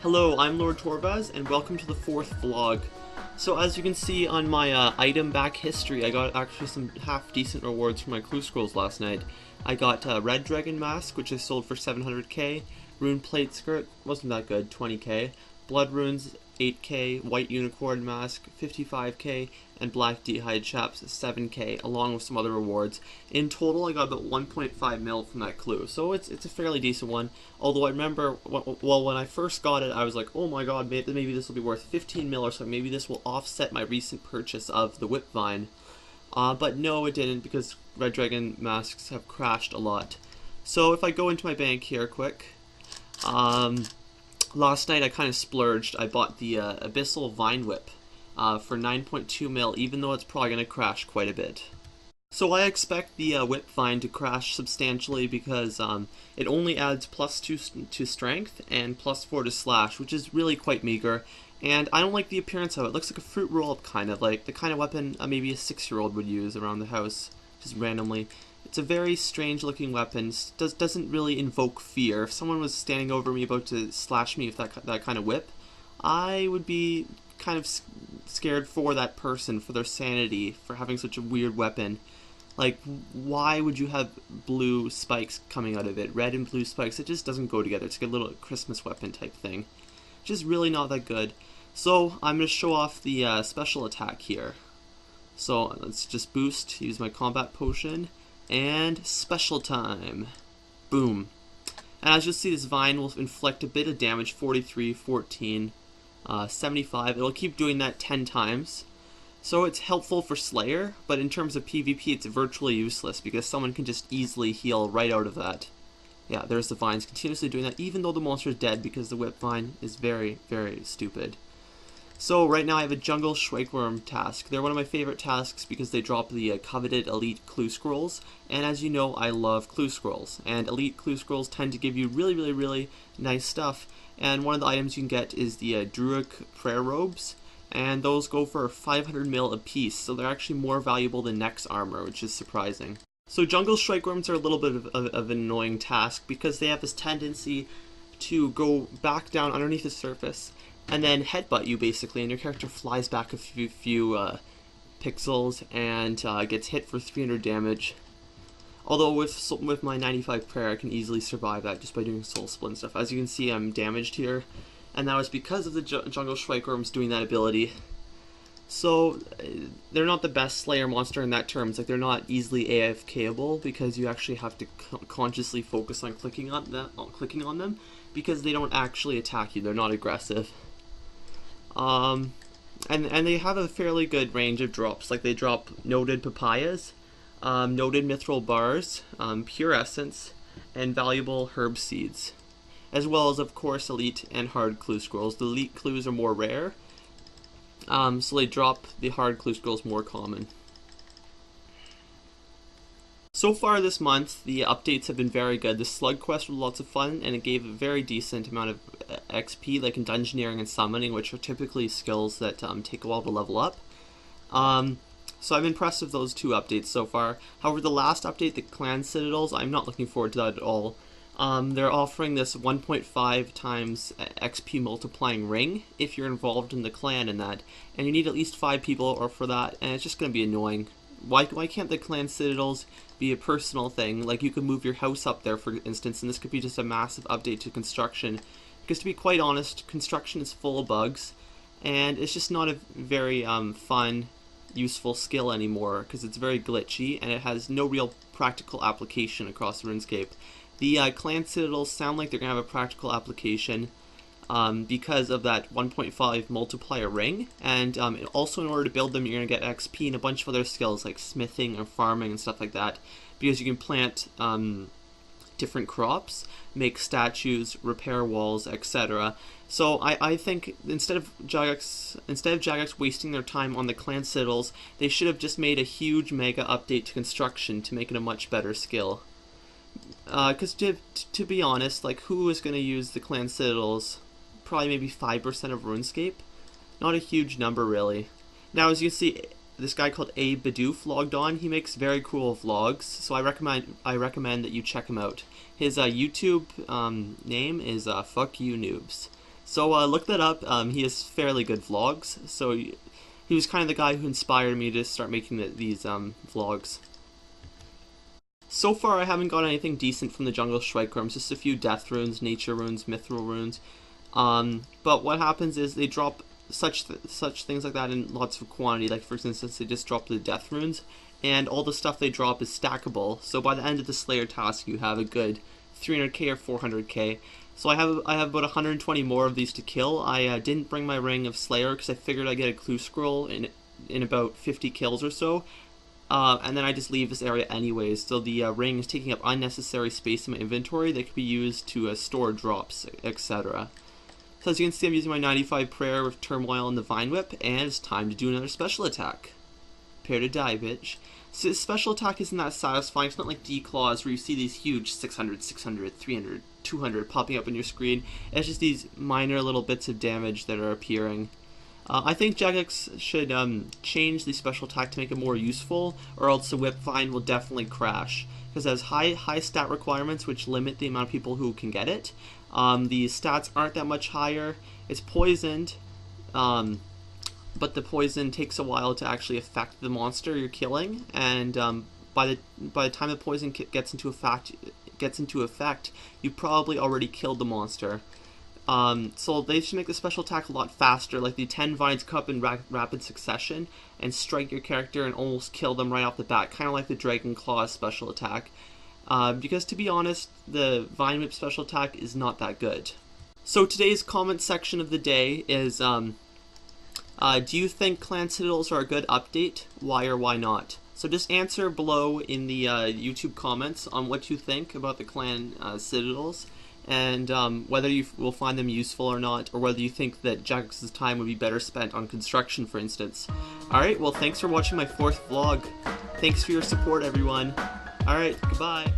Hello, I'm Lord Torvas, and welcome to the fourth vlog. So as you can see on my item back history, I got actually some half-decent rewards for my clue scrolls last night. I got Red Dragon Mask, which I sold for 700k, Rune Plate Skirt, wasn't that good, 20k, Blood Runes, 8k, White Unicorn Mask, 55k, and Black D'hide Chaps, 7k, along with some other rewards. In total, I got about 1.5 mil from that clue, so it's a fairly decent one. Although I remember, well, when I first got it, I was like, oh my god, maybe this will be worth 15 mil or so, maybe this will offset my recent purchase of the Whipvine. But no, it didn't, because Red Dragon Masks have crashed a lot. So if I go into my bank here quick, last night I kind of splurged. I bought the Abyssal Vine Whip for 9.2 mil, even though it's probably going to crash quite a bit. So I expect the Whipvine to crash substantially because it only adds +2 to strength and +4 to slash, which is really quite meager. And I don't like the appearance of it. It looks like a fruit roll-up, kind of like the kind of weapon maybe a 6-year-old would use around the house, just randomly. It's a very strange looking weapon, doesn't really invoke fear. If someone was standing over me about to slash me with that kind of whip, I would be kind of scared for that person, for their sanity, for having such a weird weapon. Like, why would you have blue spikes coming out of it? Red and blue spikes, it just doesn't go together. It's like a little Christmas weapon type thing. Just really not that good. So, I'm going to show off the special attack here. So, let's just boost, use my combat potion, and special time. Boom. And as you'll see, this vine will inflict a bit of damage, 43, 14, 75. It'll keep doing that 10 times. So it's helpful for Slayer, but in terms of PvP, it's virtually useless because someone can just easily heal right out of that. Yeah, there's the vines continuously doing that, even though the monster is dead, because the Whipvine is very, very stupid. So right now I have a Jungle Strykeworm task. They're one of my favorite tasks because they drop the coveted Elite Clue Scrolls, and as you know, I love Clue Scrolls. And Elite Clue Scrolls tend to give you really, really, really nice stuff. And one of the items you can get is the Druid Prayer Robes, and those go for 500 mil a piece, so they're actually more valuable than Nex armor, which is surprising. So Jungle Strykeworms are a little bit of an annoying task because they have this tendency to go back down underneath the surface and then headbutt you basically, and your character flies back a few pixels and gets hit for 300 damage. Although with my 95 prayer, I can easily survive that just by doing soul split and stuff. As you can see, I'm damaged here, and that was because of the Jungle Strykeworms doing that ability. So they're not the best Slayer monster in that terms. Like, they're not easily AFKable because you actually have to consciously focus on clicking on them because they don't actually attack you. They're not aggressive. And they have a fairly good range of drops. Like, they drop noted papayas, noted mithril bars, pure essence, and valuable herb seeds, as well as, of course, elite and hard clue scrolls. The elite clues are more rare, so they drop the hard clue scrolls more common. So far this month, the updates have been very good. The slug quest was lots of fun, and it gave a very decent amount of XP, like in dungeoneering and summoning, which are typically skills that take a while to level up. So I'm impressed with those two updates so far. However, the last update, the Clan Citadels, I'm not looking forward to that at all. They're offering this 1.5 times XP multiplying ring if you're involved in the clan in that, and you need at least 5 people or for that, and it's just going to be annoying. Why can't the Clan Citadels be a personal thing? Like, you could move your house up there, for instance, and this could be just a massive update to construction. Because to be quite honest, construction is full of bugs, and it's just not a very fun, useful skill anymore, because it's very glitchy, and it has no real practical application across RuneScape. The Clan Citadels sound like they're going to have a practical application because of that 1.5 multiplier ring, and also in order to build them, you're going to get XP and a bunch of other skills like smithing and farming and stuff like that, because you can plant different crops, make statues, repair walls, etc. So I think instead of Jagex wasting their time on the Clan Citadels, they should have just made a huge mega update to construction to make it a much better skill. Because to be honest, like, who is going to use the Clan Citadels? Probably maybe 5% of RuneScape. Not a huge number, really. Now, as you see, this guy called A Bidoof logged on. He makes very cool vlogs, so I recommend that you check him out. His YouTube name is Fuck You Noobs. So look that up. He has fairly good vlogs. So he was kind of the guy who inspired me to start making these vlogs. So far, I haven't got anything decent from the jungle strykeworms. Just a few death runes, nature runes, mithril runes. But what happens is they drop such things like that in lots of quantity. Like for instance, they just drop the death runes, and all the stuff they drop is stackable. So by the end of the Slayer task, you have a good 300k or 400k. So I have about 120 more of these to kill. I didn't bring my ring of Slayer because I figured I'd get a clue scroll in about 50 kills or so. And then I just leave this area anyways, so the ring is taking up unnecessary space in my inventory that could be used to store drops, etc. So as you can see, I'm using my 95 prayer with Turmoil and the Vine Whip, and it's time to do another special attack. Prepare to die, bitch. So this special attack isn't that satisfying. It's not like D-Claws where you see these huge 600, 600, 300, 200 popping up on your screen. It's just these minor little bits of damage that are appearing. I think Jagex should change the special attack to make it more useful, or else the Whip Vine will definitely crash. Because it has high stat requirements which limit the amount of people who can get it. The stats aren't that much higher. It's poisoned, but the poison takes a while to actually affect the monster you're killing, and by the time the poison gets into effect, you probably already killed the monster. So they should make the special attack a lot faster, like the 10 vines come up in rapid succession and strike your character and almost kill them right off the bat, kind of like the Dragon Claw special attack. Because to be honest, the Vine Whip special attack is not that good. So today's comment section of the day is, do you think Clan Citadels are a good update? Why or why not? So just answer below in the YouTube comments on what you think about the Clan Citadels, and whether you will find them useful or not, or whether you think that Jagex's time would be better spent on construction, for instance. Alright, well thanks for watching my 4th vlog. Thanks for your support, everyone. Alright, goodbye.